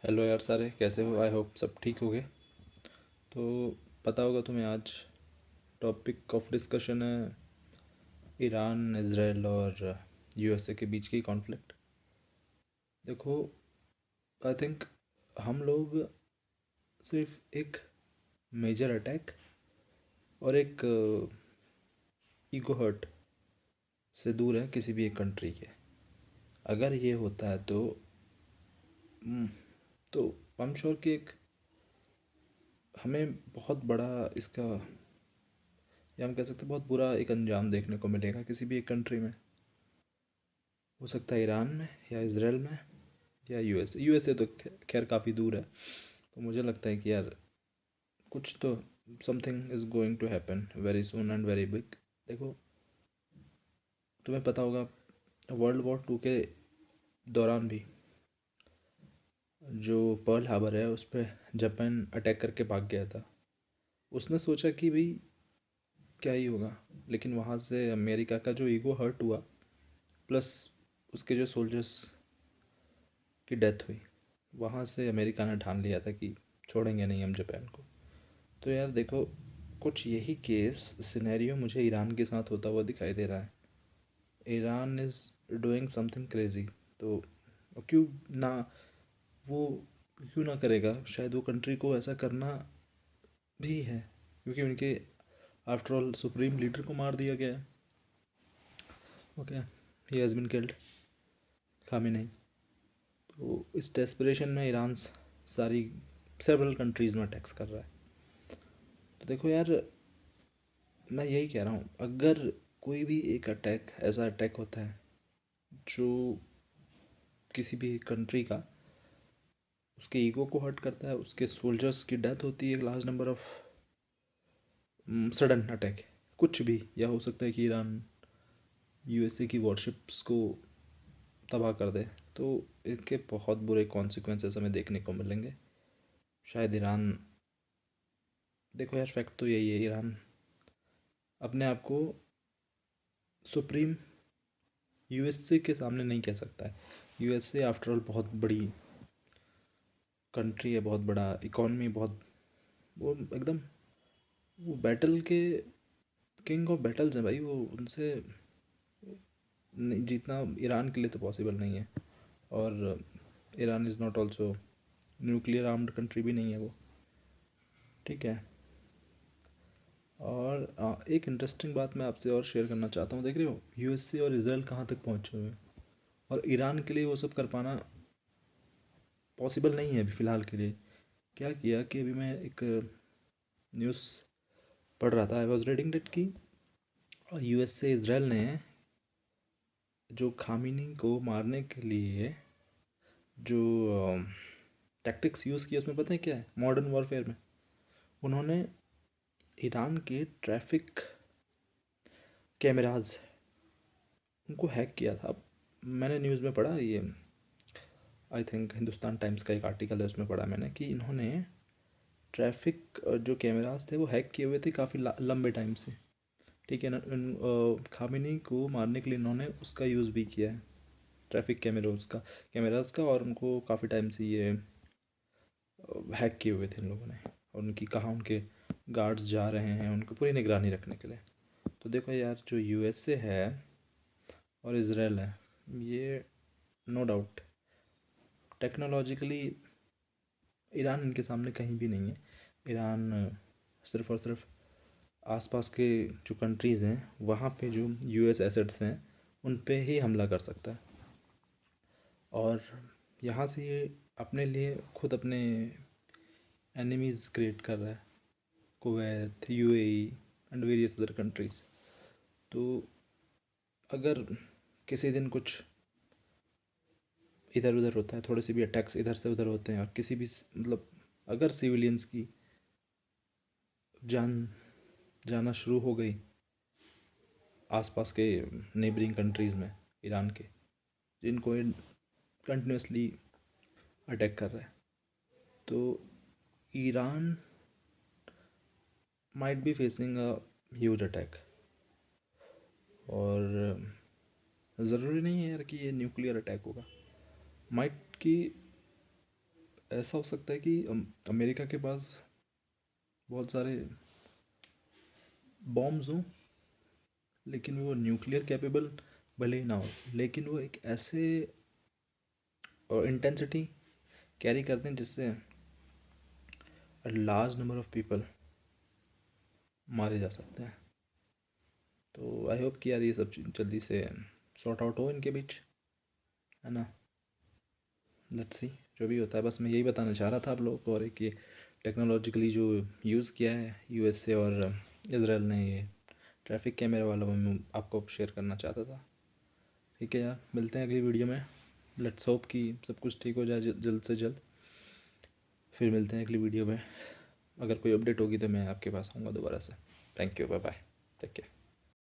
Hello यार, सारे कैसे हो? आई होप सब ठीक हो गए। तो पता होगा तुम्हें, आज टॉपिक ऑफ डिस्कशन है ईरान, इजराइल और यूएसए के बीच की कॉन्फ्लिक्ट। देखो, आई थिंक हम लोग सिर्फ एक मेजर अटैक और एक ईगो हर्ट से दूर है किसी भी एक कंट्री के। अगर ये होता है हम्म, तो आई एम श्योर कि एक हमें बहुत बड़ा इसका, या हम कह सकते हैं बहुत बुरा एक अंजाम देखने को मिलेगा किसी भी एक कंट्री में। हो सकता है ईरान में या इसराइल में या यूएसए। यूएसए तो खैर काफ़ी दूर है। तो मुझे लगता है कि यार कुछ तो something is going to happen very soon and very big. देखो, तुम्हें पता होगा वर्ल्ड वॉर 2 के दौरान भी जो पर्ल हार्बर है उस पर जापान अटैक करके भाग गया था। उसने सोचा कि भाई क्या ही होगा, लेकिन वहाँ से अमेरिका का जो ईगो हर्ट हुआ, प्लस उसके जो सोल्जर्स की डेथ हुई, वहाँ से अमेरिका ने ठान लिया था कि छोड़ेंगे नहीं हम जापान को। तो यार देखो, कुछ यही केस सिनेरियो मुझे ईरान के साथ होता हुआ दिखाई दे रहा है। Iran is doing something crazy. तो क्यों ना वो क्यों ना करेगा, शायद वो कंट्री को ऐसा करना भी है, क्योंकि उनके आफ्टर ऑल सुप्रीम लीडर को मार दिया गया है। Okay, he has been killed, Khamenei. तो इस डेस्परेशन में ईरान सारी सेवरल कंट्रीज़ में अटैक्स कर रहा है। तो देखो यार, मैं यही कह रहा हूँ, अगर कोई भी एक अटैक ऐसा अटैक होता है जो किसी भी कंट्री का उसके ईगो को हर्ट करता है, उसके सोल्जर्स की डेथ होती है, large number of sudden attack कुछ भी, या हो सकता है कि ईरान यूएसए की वॉरशिप्स को तबाह कर दे, तो इसके बहुत बुरे कॉन्सिक्वेंसेस हमें देखने को मिलेंगे। शायद ईरान, देखो यार फैक्ट तो यही है, ईरान अपने आप को सुप्रीम यूएसए के सामने नहीं कह सकता है। यूएसए आफ्टर ऑल बहुत बड़ी कंट्री है, बहुत बड़ा इकॉनमी, बहुत वो एकदम वो बैटल के किंग ऑफ बैटल्स हैं भाई। वो उनसे जीतना ईरान के लिए तो पॉसिबल नहीं है। और Iran is not also nuclear armed country भी नहीं है वो। ठीक है। और एक इंटरेस्टिंग बात मैं आपसे और शेयर करना चाहता हूँ। देख रहे हो यूएसए और इसराइल कहाँ तक पहुँचे हुए हैं, और ईरान के लिए वो सब कर पाना पॉसिबल नहीं है अभी फ़िलहाल के लिए। क्या किया कि अभी मैं एक न्यूज़ पढ़ रहा था, आई वॉज रीडिंग डेट कि यूएसए इसराइल ने जो खामिनी को मारने के लिए जो टैक्टिक्स यूज़ किए उसमें पता है क्या है? मॉडर्न वॉरफेयर में उन्होंने ईरान के ट्रैफिक कैमराज उनको हैक किया था। अब मैंने न्यूज़ में पढ़ा, ये आई थिंक हिंदुस्तान टाइम्स का एक आर्टिकल है, उसमें पढ़ा मैंने कि इन्होंने ट्रैफिक जो कैमरास थे वो हैक किए हुए थे काफ़ी लंबे टाइम से। ठीक है ना, खामिनी को मारने के लिए इन्होंने उसका यूज़ भी किया है, ट्रैफिक कैमरास का, और उनको काफ़ी टाइम से ये हैक किए हुए थे इन लोगों ने, और उनकी कहाँ उनके गार्ड्स जा रहे हैं उनको पूरी निगरानी रखने के लिए। तो देखो यार, जो यूएसए है और इसराइल है, ये नो डाउट टेक्नोलॉजिकली ईरान इनके सामने कहीं भी नहीं है। ईरान सिर्फ़ और सिर्फ आसपास के जो कंट्रीज़ हैं वहाँ पे जो यूएस एसेट्स हैं उन पे ही हमला कर सकता है, और यहाँ से ये अपने लिए खुद अपने एनिमीज़ क्रिएट कर रहा है, Kuwait, UAE and various other countries. तो अगर किसी दिन कुछ इधर उधर होता है, थोड़े से भी अटैक्स इधर से उधर होते हैं, और किसी भी मतलब अगर सिविलियंस की जान जाना शुरू हो गई आसपास के नेबरिंग कंट्रीज़ में ईरान के, जिनको कंटिन्यूसली अटैक कर रहा है, तो Iran might be facing a huge attack. और ज़रूरी नहीं है यार कि ये न्यूक्लियर अटैक होगा, माइट कि ऐसा हो सकता है कि अमेरिका के पास बहुत सारे बॉम्ब्स हों, लेकिन वो न्यूक्लियर कैपेबल भले ही ना हो, लेकिन वो एक ऐसे इंटेंसिटी कैरी करते हैं जिससे लार्ज नंबर ऑफ पीपल मारे जा सकते हैं। तो आई होप कि यार ये सब चीज़ जल्दी से सॉर्ट आउट हो इनके बीच, है ना। लेट्स सी जो भी होता है। बस मैं यही बताना चाह रहा था आप लोगों को, और एक ये टेक्नोलॉजिकली जो यूज़ किया है यूएसए और इसराइल ने, ये ट्रैफिक कैमरे वाला, वो मैं आपको शेयर करना चाहता था। ठीक है यार, मिलते हैं अगली वीडियो में। लेट्स होप कि सब कुछ ठीक हो जाए जल्द से जल्द। फिर मिलते हैं अगली वीडियो में। अगर कोई अपडेट होगी तो मैं आपके पास आऊँगा दोबारा से। Thank you, bye bye, take care.